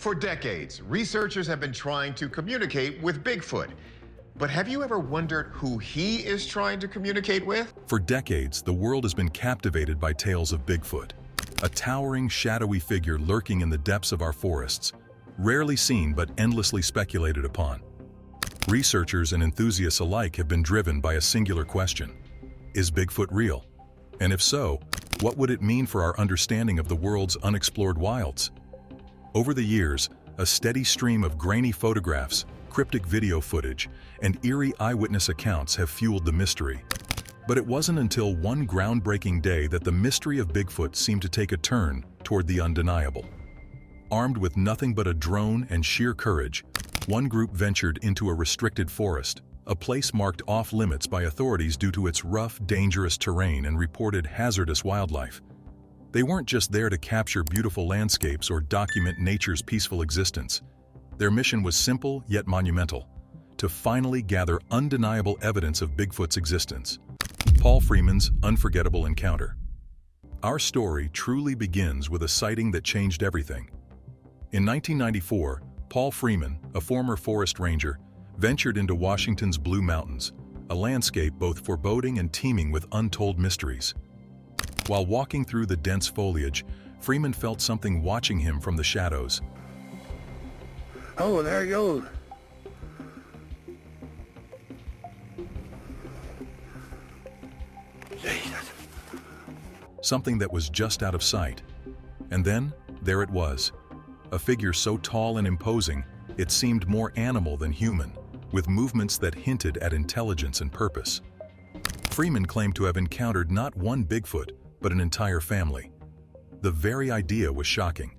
For decades, researchers have been trying to communicate with Bigfoot. But have you ever wondered who he is trying to communicate with? For decades, the world has been captivated by tales of Bigfoot, a towering, shadowy figure lurking in the depths of our forests, rarely seen but endlessly speculated upon. Researchers and enthusiasts alike have been driven by a singular question: is Bigfoot real? And if so, what would it mean for our understanding of the world's unexplored wilds? Over the years, a steady stream of grainy photographs, cryptic video footage, and eerie eyewitness accounts have fueled the mystery. But it wasn't until one groundbreaking day that the mystery of Bigfoot seemed to take a turn toward the undeniable. Armed with nothing but a drone and sheer courage, one group ventured into a restricted forest, a place marked off-limits by authorities due to its rough, dangerous terrain and reported hazardous wildlife. They weren't just there to capture beautiful landscapes or document nature's peaceful existence. Their mission was simple yet monumental: to finally gather undeniable evidence of Bigfoot's existence. Paul Freeman's unforgettable encounter. Our story truly begins with a sighting that changed everything. In 1994, Paul Freeman, a former forest ranger, ventured into Washington's Blue Mountains, a landscape both foreboding and teeming with untold mysteries. While walking through the dense foliage, Freeman felt something watching him from the shadows. Oh, there he goes. Jesus. Something that was just out of sight. And then, there it was. A figure so tall and imposing, it seemed more animal than human, with movements that hinted at intelligence and purpose. Freeman claimed to have encountered not one Bigfoot, but an entire family. The very idea was shocking.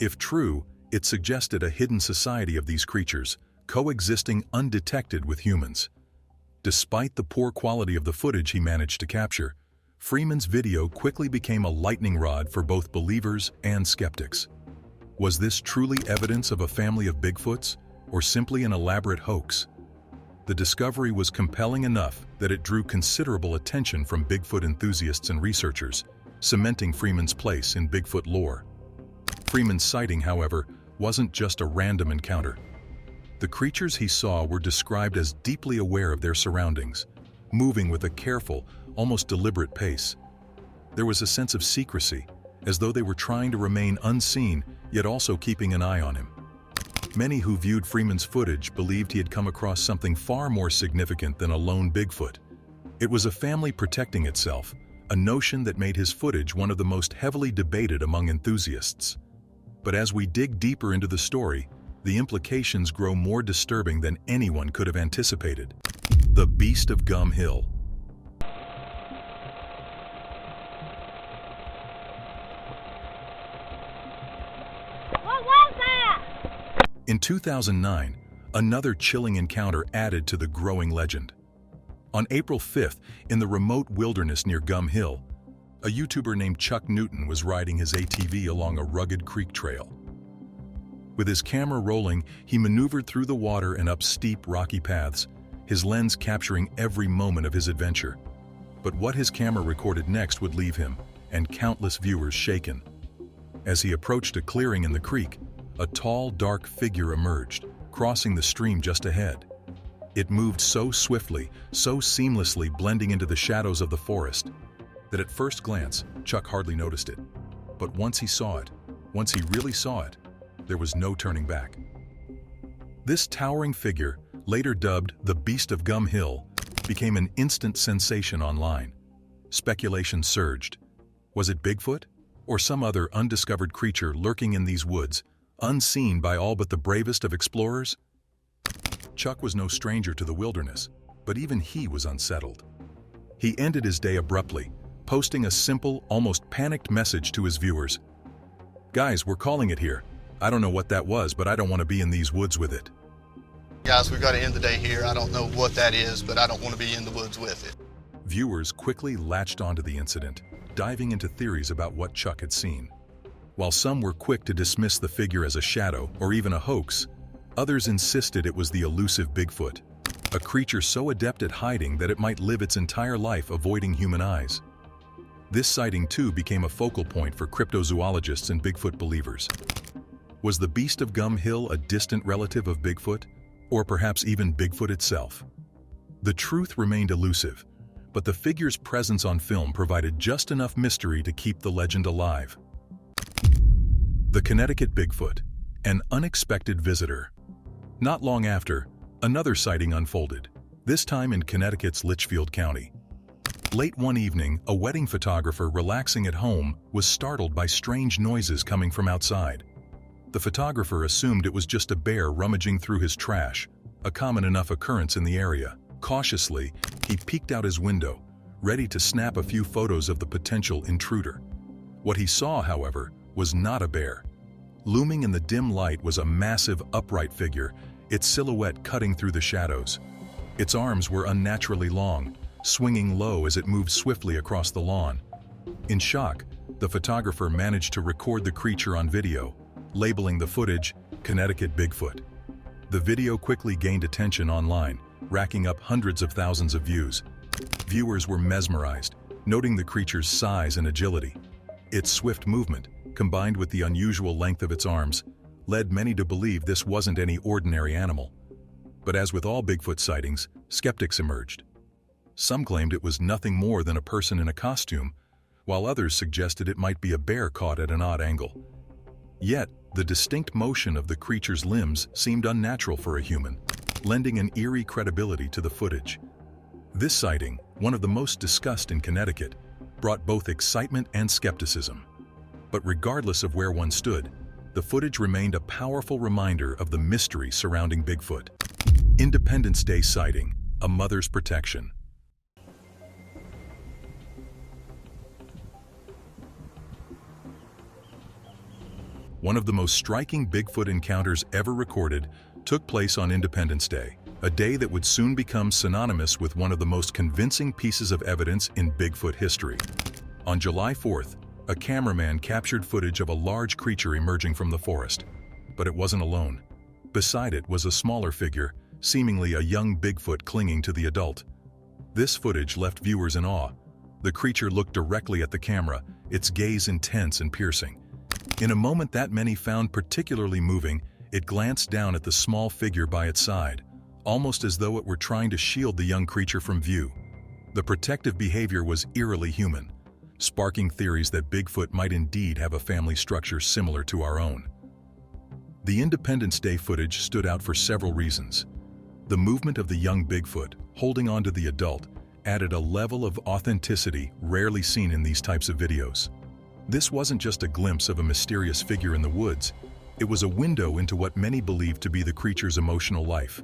If true, it suggested a hidden society of these creatures, coexisting undetected with humans. Despite the poor quality of the footage he managed to capture, Freeman's video quickly became a lightning rod for both believers and skeptics. Was this truly evidence of a family of Bigfoots, or simply an elaborate hoax? The discovery was compelling enough that it drew considerable attention from Bigfoot enthusiasts and researchers, cementing Freeman's place in Bigfoot lore. Freeman's sighting, however, wasn't just a random encounter. The creatures he saw were described as deeply aware of their surroundings, moving with a careful, almost deliberate pace. There was a sense of secrecy, as though they were trying to remain unseen, yet also keeping an eye on him. Many who viewed Freeman's footage believed he had come across something far more significant than a lone Bigfoot. It was a family protecting itself, a notion that made his footage one of the most heavily debated among enthusiasts. But as we dig deeper into the story, the implications grow more disturbing than anyone could have anticipated. The Beast of Gum Hill. What was that? In 2009, another chilling encounter added to the growing legend. On April 5th, in the remote wilderness near Gum Hill, a YouTuber named Chuck Newton was riding his ATV along a rugged creek trail. With his camera rolling, he maneuvered through the water and up steep, rocky paths, his lens capturing every moment of his adventure. But what his camera recorded next would leave him, and countless viewers, shaken. As he approached a clearing in the creek, a tall, dark figure emerged, crossing the stream just ahead. It moved so swiftly, so seamlessly blending into the shadows of the forest, that at first glance, Chuck hardly noticed it. But once he saw it, once he really saw it, there was no turning back. This towering figure, later dubbed the Beast of Gum Hill, became an instant sensation online. Speculation surged. Was it Bigfoot, or some other undiscovered creature lurking in these woods, unseen by all but the bravest of explorers? Chuck was no stranger to the wilderness, but even he was unsettled. He ended his day abruptly, posting a simple, almost panicked message to his viewers. "Guys, we're calling it here. I don't know what that was, but I don't want to be in these woods with it." Guys, we've got to end the day here. I don't know what that is, but I don't want to be in the woods with it. Viewers quickly latched onto the incident, diving into theories about what Chuck had seen. While some were quick to dismiss the figure as a shadow or even a hoax, others insisted it was the elusive Bigfoot, a creature so adept at hiding that it might live its entire life avoiding human eyes. This sighting too became a focal point for cryptozoologists and Bigfoot believers. Was the Beast of Gum Hill a distant relative of Bigfoot, or perhaps even Bigfoot itself? The truth remained elusive, but the figure's presence on film provided just enough mystery to keep the legend alive. The Connecticut Bigfoot, an unexpected visitor. Not long after, another sighting unfolded, this time in Connecticut's Litchfield County. Late one evening, a wedding photographer relaxing at home was startled by strange noises coming from outside. The photographer assumed it was just a bear rummaging through his trash, a common enough occurrence in the area. Cautiously, he peeked out his window, ready to snap a few photos of the potential intruder. What he saw, however, was not a bear. Looming in the dim light was a massive, upright figure, its silhouette cutting through the shadows. Its arms were unnaturally long, swinging low as it moved swiftly across the lawn. In shock, the photographer managed to record the creature on video, labeling the footage Connecticut Bigfoot. The video quickly gained attention online, racking up hundreds of thousands of views. Viewers were mesmerized, noting the creature's size and agility. Its swift movement, combined with the unusual length of its arms, led many to believe this wasn't any ordinary animal. But as with all Bigfoot sightings, skeptics emerged. Some claimed it was nothing more than a person in a costume, while others suggested it might be a bear caught at an odd angle. Yet, the distinct motion of the creature's limbs seemed unnatural for a human, lending an eerie credibility to the footage. This sighting, one of the most discussed in Connecticut, brought both excitement and skepticism. But regardless of where one stood, the footage remained a powerful reminder of the mystery surrounding Bigfoot. Independence Day sighting, a mother's protection. One of the most striking Bigfoot encounters ever recorded took place on Independence Day, a day that would soon become synonymous with one of the most convincing pieces of evidence in Bigfoot history. On July 4th, a cameraman captured footage of a large creature emerging from the forest. But it wasn't alone. Beside it was a smaller figure, seemingly a young Bigfoot clinging to the adult. This footage left viewers in awe. The creature looked directly at the camera, its gaze intense and piercing. In a moment that many found particularly moving, it glanced down at the small figure by its side, almost as though it were trying to shield the young creature from view. The protective behavior was eerily human, sparking theories that Bigfoot might indeed have a family structure similar to our own. The Independence Day footage stood out for several reasons. The movement of the young Bigfoot, holding onto the adult, added a level of authenticity rarely seen in these types of videos. This wasn't just a glimpse of a mysterious figure in the woods, it was a window into what many believed to be the creature's emotional life.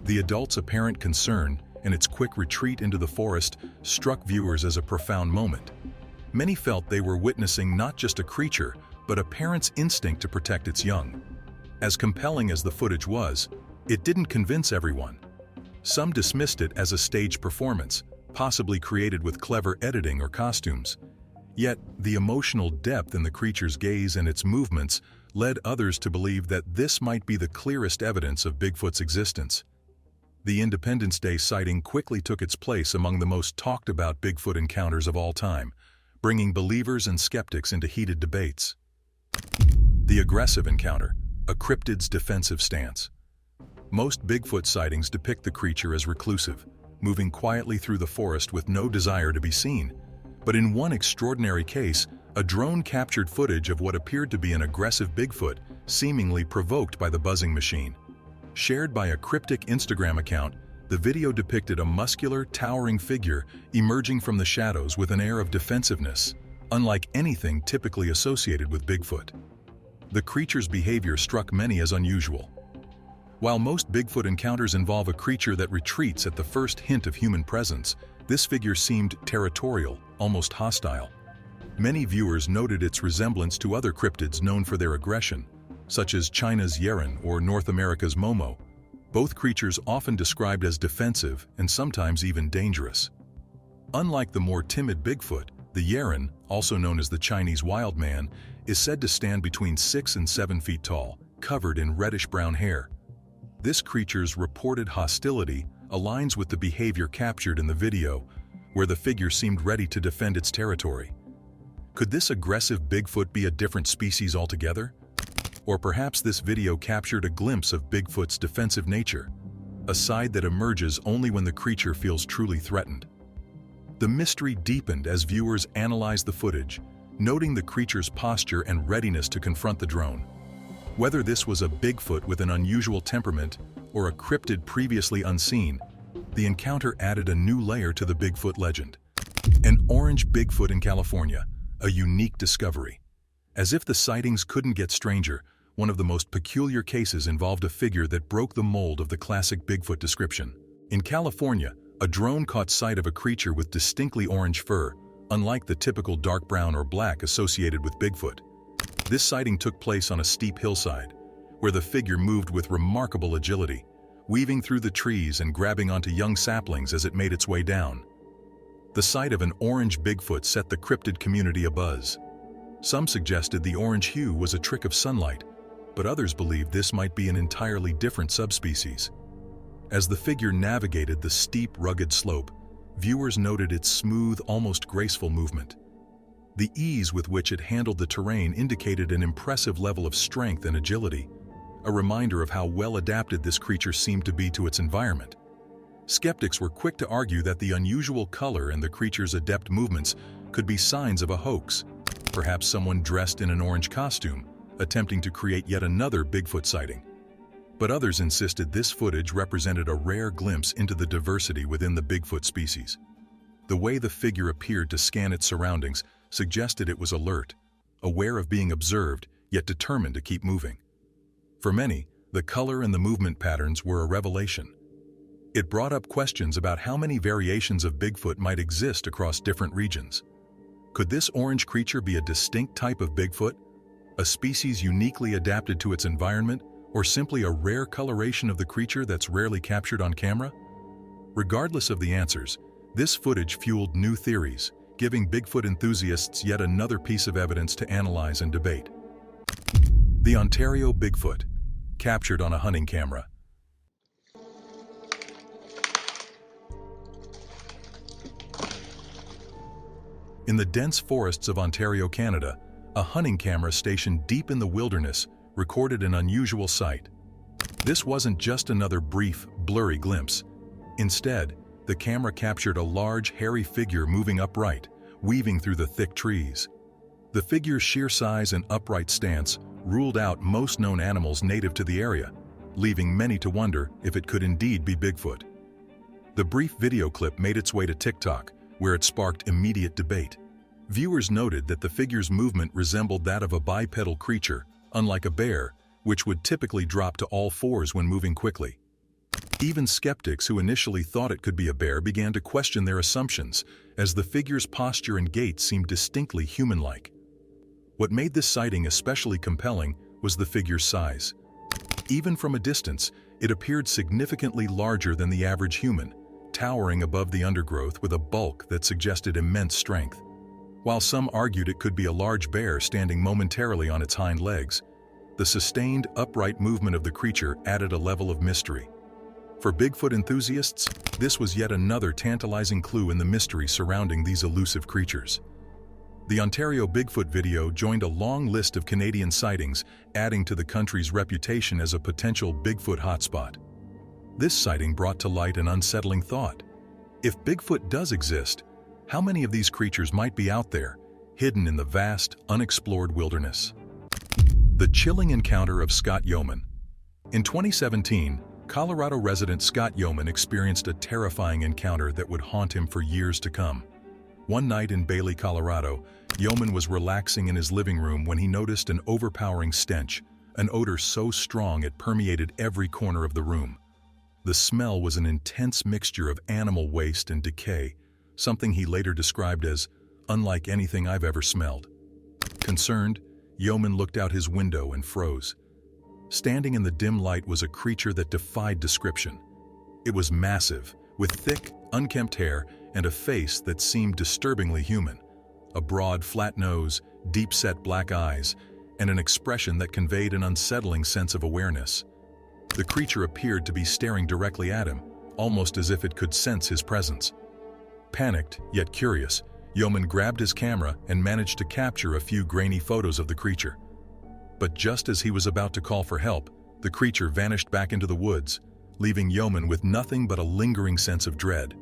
The adult's apparent concern and its quick retreat into the forest struck viewers as a profound moment. Many felt they were witnessing not just a creature, but a parent's instinct to protect its young. As compelling as the footage was, it didn't convince everyone. Some dismissed it as a staged performance, possibly created with clever editing or costumes. Yet, the emotional depth in the creature's gaze and its movements led others to believe that this might be the clearest evidence of Bigfoot's existence. The Independence Day sighting quickly took its place among the most talked-about Bigfoot encounters of all time, bringing believers and skeptics into heated debates. The aggressive encounter, a cryptid's defensive stance. Most Bigfoot sightings depict the creature as reclusive, moving quietly through the forest with no desire to be seen. But in one extraordinary case, a drone captured footage of what appeared to be an aggressive Bigfoot, seemingly provoked by the buzzing machine. Shared by a cryptic Instagram account, the video depicted a muscular, towering figure emerging from the shadows with an air of defensiveness, unlike anything typically associated with Bigfoot. The creature's behavior struck many as unusual. While most Bigfoot encounters involve a creature that retreats at the first hint of human presence, this figure seemed territorial, almost hostile. Many viewers noted its resemblance to other cryptids known for their aggression, such as China's Yeren or North America's Momo, both creatures often described as defensive and sometimes even dangerous. Unlike the more timid Bigfoot, the Yeren, also known as the Chinese wild man, is said to stand between 6 and 7 feet tall, covered in reddish-brown hair. This creature's reported hostility aligns with the behavior captured in the video, where the figure seemed ready to defend its territory. Could this aggressive Bigfoot be a different species altogether? Or perhaps this video captured a glimpse of Bigfoot's defensive nature, a side that emerges only when the creature feels truly threatened. The mystery deepened as viewers analyzed the footage, noting the creature's posture and readiness to confront the drone. Whether this was a Bigfoot with an unusual temperament or a cryptid previously unseen, the encounter added a new layer to the Bigfoot legend. An orange Bigfoot in California, a unique discovery. As if the sightings couldn't get stranger, one of the most peculiar cases involved a figure that broke the mold of the classic Bigfoot description. In California, a drone caught sight of a creature with distinctly orange fur, unlike the typical dark brown or black associated with Bigfoot. This sighting took place on a steep hillside, where the figure moved with remarkable agility, weaving through the trees and grabbing onto young saplings as it made its way down. The sight of an orange Bigfoot set the cryptid community abuzz. Some suggested the orange hue was a trick of sunlight, but others believed this might be an entirely different subspecies. As the figure navigated the steep, rugged slope, viewers noted its smooth, almost graceful movement. The ease with which it handled the terrain indicated an impressive level of strength and agility, a reminder of how well adapted this creature seemed to be to its environment. Skeptics were quick to argue that the unusual color and the creature's adept movements could be signs of a hoax, perhaps someone dressed in an orange costume, attempting to create yet another Bigfoot sighting. But others insisted this footage represented a rare glimpse into the diversity within the Bigfoot species. The way the figure appeared to scan its surroundings suggested it was alert, aware of being observed, yet determined to keep moving. For many, the color and the movement patterns were a revelation. It brought up questions about how many variations of Bigfoot might exist across different regions. Could this orange creature be a distinct type of Bigfoot, a species uniquely adapted to its environment, or simply a rare coloration of the creature that's rarely captured on camera? Regardless of the answers, this footage fueled new theories, giving Bigfoot enthusiasts yet another piece of evidence to analyze and debate. The Ontario Bigfoot, captured on a hunting camera. In the dense forests of Ontario, Canada, a hunting camera stationed deep in the wilderness recorded an unusual sight. This wasn't just another brief, blurry glimpse. Instead, the camera captured a large, hairy figure moving upright, weaving through the thick trees. The figure's sheer size and upright stance ruled out most known animals native to the area, leaving many to wonder if it could indeed be Bigfoot. The brief video clip made its way to TikTok, where it sparked immediate debate. Viewers noted that the figure's movement resembled that of a bipedal creature, unlike a bear, which would typically drop to all fours when moving quickly. Even skeptics who initially thought it could be a bear began to question their assumptions, as the figure's posture and gait seemed distinctly human-like. What made this sighting especially compelling was the figure's size. Even from a distance, it appeared significantly larger than the average human, towering above the undergrowth with a bulk that suggested immense strength. While some argued it could be a large bear standing momentarily on its hind legs, the sustained, upright movement of the creature added a level of mystery. For Bigfoot enthusiasts, this was yet another tantalizing clue in the mystery surrounding these elusive creatures. The Ontario Bigfoot video joined a long list of Canadian sightings, adding to the country's reputation as a potential Bigfoot hotspot. This sighting brought to light an unsettling thought. If Bigfoot does exist, how many of these creatures might be out there, hidden in the vast, unexplored wilderness? The chilling encounter of Scott Yeoman. In 2017, Colorado resident Scott Yeoman experienced a terrifying encounter that would haunt him for years to come. One night in Bailey, Colorado, Yeoman was relaxing in his living room when he noticed an overpowering stench, an odor so strong it permeated every corner of the room. The smell was an intense mixture of animal waste and decay, something he later described as unlike anything I've ever smelled. Concerned, Yeoman looked out his window and froze. Standing in the dim light was a creature that defied description. It was massive, with thick, unkempt hair and a face that seemed disturbingly human. A broad, flat nose, deep-set black eyes, and an expression that conveyed an unsettling sense of awareness. The creature appeared to be staring directly at him, almost as if it could sense his presence. Panicked, yet curious, Yeoman grabbed his camera and managed to capture a few grainy photos of the creature. But just as he was about to call for help, the creature vanished back into the woods, leaving Yeoman with nothing but a lingering sense of dread.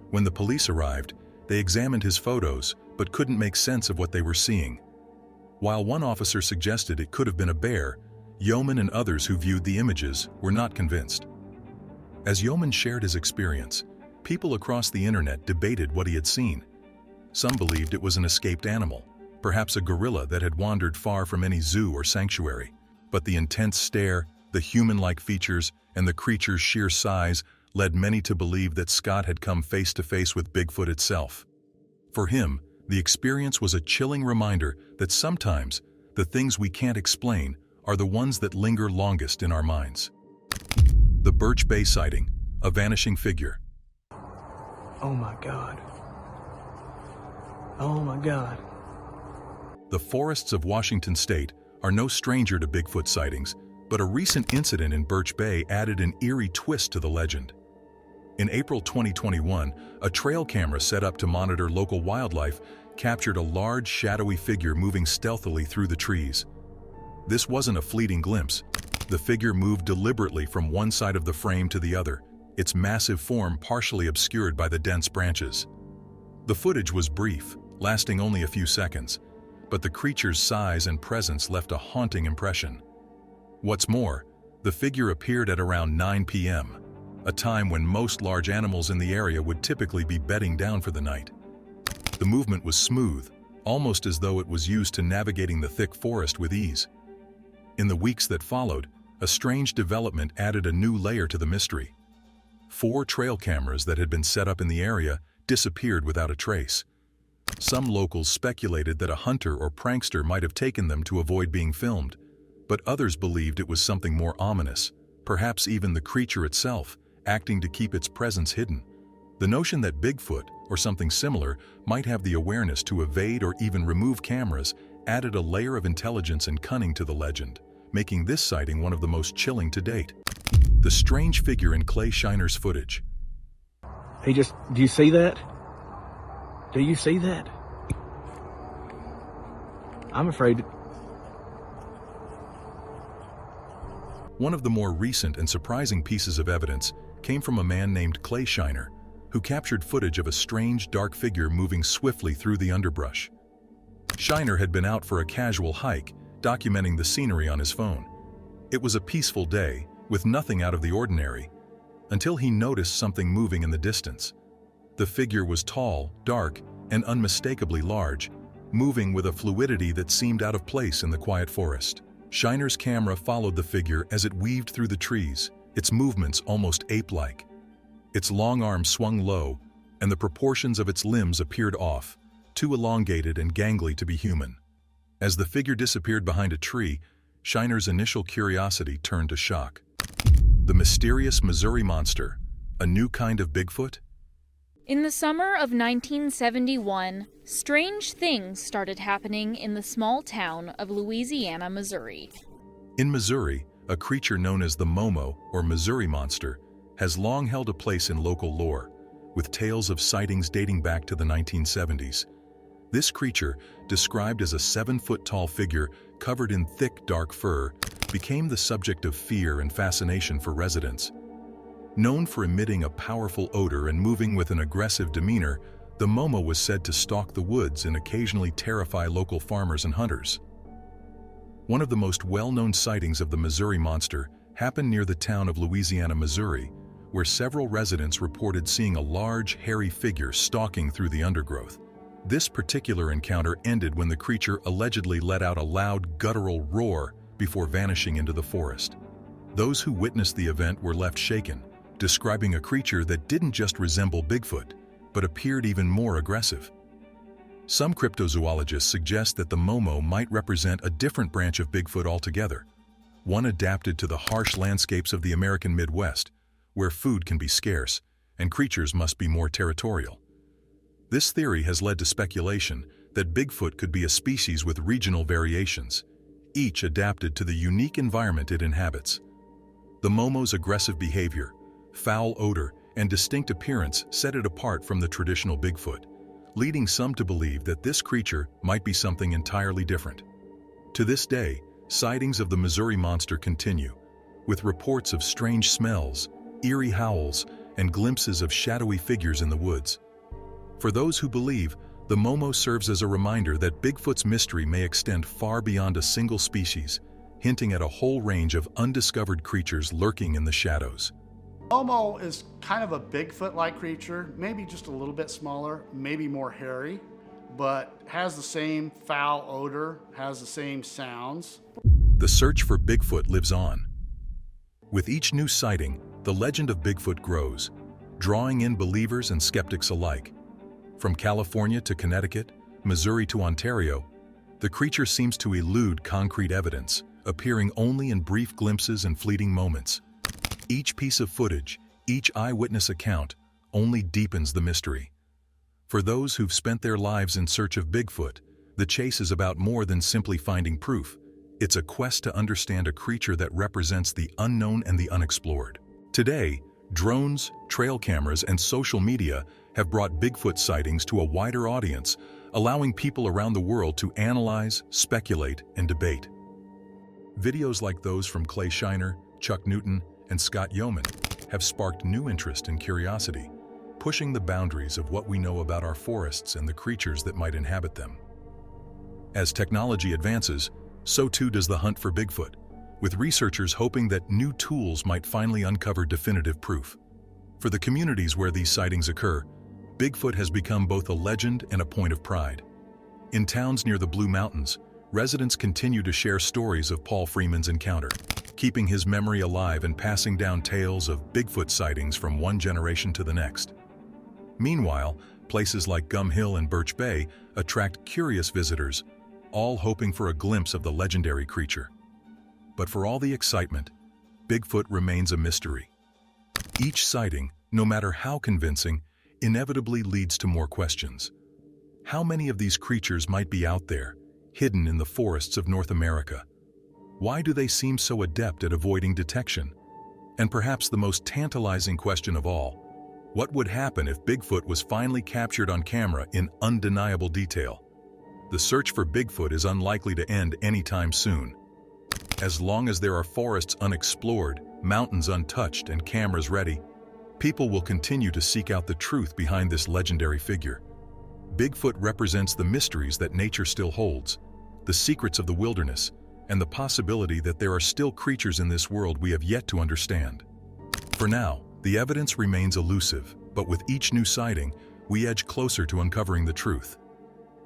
When the police arrived, they examined his photos but couldn't make sense of what they were seeing. While one officer suggested it could have been a bear, Yeoman and others who viewed the images were not convinced. As Yeoman shared his experience, people across the internet debated what he had seen. Some believed it was an escaped animal, perhaps a gorilla that had wandered far from any zoo or sanctuary. But the intense stare, the human-like features, and the creature's sheer size led many to believe that Scott had come face to face with Bigfoot itself. For him, the experience was a chilling reminder that sometimes the things we can't explain are the ones that linger longest in our minds. The Birch Bay sighting, a vanishing figure. Oh my God. Oh my God. The forests of Washington state are no stranger to Bigfoot sightings, but a recent incident in Birch Bay added an eerie twist to the legend. In April 2021, a trail camera set up to monitor local wildlife captured a large, shadowy figure moving stealthily through the trees. This wasn't a fleeting glimpse. The figure moved deliberately from one side of the frame to the other, its massive form partially obscured by the dense branches. The footage was brief, lasting only a few seconds, but the creature's size and presence left a haunting impression. What's more, the figure appeared at around 9 p.m., a time when most large animals in the area would typically be bedding down for the night. The movement was smooth, almost as though it was used to navigating the thick forest with ease. In the weeks that followed, a strange development added a new layer to the mystery. 4 trail cameras that had been set up in the area disappeared without a trace. Some locals speculated that a hunter or prankster might have taken them to avoid being filmed, but others believed it was something more ominous, perhaps even the creature itself, acting to keep its presence hidden. The notion that Bigfoot, or something similar, might have the awareness to evade or even remove cameras added a layer of intelligence and cunning to the legend, making this sighting one of the most chilling to date. The strange figure in Clay Shiner's footage. Do you see that? Do you see that? I'm afraid. One of the more recent and surprising pieces of evidence came from a man named Clay Shiner, who captured footage of a strange, dark figure moving swiftly through the underbrush. Shiner had been out for a casual hike, documenting the scenery on his phone. It was a peaceful day, with nothing out of the ordinary, until he noticed something moving in the distance. The figure was tall, dark, and unmistakably large, moving with a fluidity that seemed out of place in the quiet forest. Shiner's camera followed the figure as it weaved through the trees, its movements almost ape-like. Its long arms swung low, and the proportions of its limbs appeared off, too elongated and gangly to be human. As the figure disappeared behind a tree, Shiner's initial curiosity turned to shock. The mysterious Missouri monster, a new kind of Bigfoot? In the summer of 1971, strange things started happening in the small town of Louisiana, Missouri. In Missouri, a creature known as the Momo, or Missouri monster, has long held a place in local lore, with tales of sightings dating back to the 1970s. This creature, described as a 7-foot-tall figure covered in thick, dark fur, became the subject of fear and fascination for residents. Known for emitting a powerful odor and moving with an aggressive demeanor, the Momo was said to stalk the woods and occasionally terrify local farmers and hunters. One of the most well-known sightings of the Missouri monster happened near the town of Louisiana, Missouri, where several residents reported seeing a large, hairy figure stalking through the undergrowth. This particular encounter ended when the creature allegedly let out a loud, guttural roar before vanishing into the forest. Those who witnessed the event were left shaken, describing a creature that didn't just resemble Bigfoot, but appeared even more aggressive. Some cryptozoologists suggest that the Momo might represent a different branch of Bigfoot altogether, one adapted to the harsh landscapes of the American Midwest, where food can be scarce and creatures must be more territorial. This theory has led to speculation that Bigfoot could be a species with regional variations, each adapted to the unique environment it inhabits. The Momo's aggressive behavior, foul odor, and distinct appearance set it apart from the traditional Bigfoot, leading some to believe that this creature might be something entirely different. To this day, sightings of the Missouri monster continue, with reports of strange smells, eerie howls, and glimpses of shadowy figures in the woods. For those who believe, the Momo serves as a reminder that Bigfoot's mystery may extend far beyond a single species, hinting at a whole range of undiscovered creatures lurking in the shadows. Momo is kind of a Bigfoot-like creature, maybe just a little bit smaller, maybe more hairy, but has the same foul odor, has the same sounds. The search for Bigfoot lives on. With each new sighting, the legend of Bigfoot grows, drawing in believers and skeptics alike. From California to Connecticut, Missouri to Ontario, the creature seems to elude concrete evidence, appearing only in brief glimpses and fleeting moments. Each piece of footage, each eyewitness account, only deepens the mystery. For those who've spent their lives in search of Bigfoot, the chase is about more than simply finding proof. It's a quest to understand a creature that represents the unknown and the unexplored. Today, drones, trail cameras, and social media have brought Bigfoot sightings to a wider audience, allowing people around the world to analyze, speculate, and debate. Videos like those from Clay Shiner, Chuck Newton, and Scott Yeoman have sparked new interest and curiosity, pushing the boundaries of what we know about our forests and the creatures that might inhabit them. As technology advances, so too does the hunt for Bigfoot, with researchers hoping that new tools might finally uncover definitive proof. For the communities where these sightings occur, Bigfoot has become both a legend and a point of pride. In towns near the Blue Mountains, residents continue to share stories of Paul Freeman's encounter, keeping his memory alive and passing down tales of Bigfoot sightings from one generation to the next. Meanwhile, places like Gum Hill and Birch Bay attract curious visitors, all hoping for a glimpse of the legendary creature. But for all the excitement, Bigfoot remains a mystery. Each sighting, no matter how convincing, inevitably leads to more questions. How many of these creatures might be out there, hidden in the forests of North America? Why do they seem so adept at avoiding detection? And perhaps the most tantalizing question of all, what would happen if Bigfoot was finally captured on camera in undeniable detail? The search for Bigfoot is unlikely to end anytime soon. As long as there are forests unexplored, mountains untouched, and cameras ready, people will continue to seek out the truth behind this legendary figure. Bigfoot represents the mysteries that nature still holds, the secrets of the wilderness, and the possibility that there are still creatures in this world we have yet to understand. For now, the evidence remains elusive, but with each new sighting, we edge closer to uncovering the truth.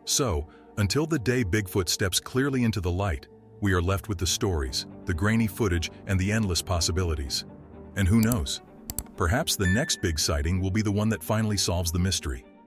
So, until the day Bigfoot steps clearly into the light, we are left with the stories, the grainy footage, and the endless possibilities. And who knows? Perhaps the next big sighting will be the one that finally solves the mystery.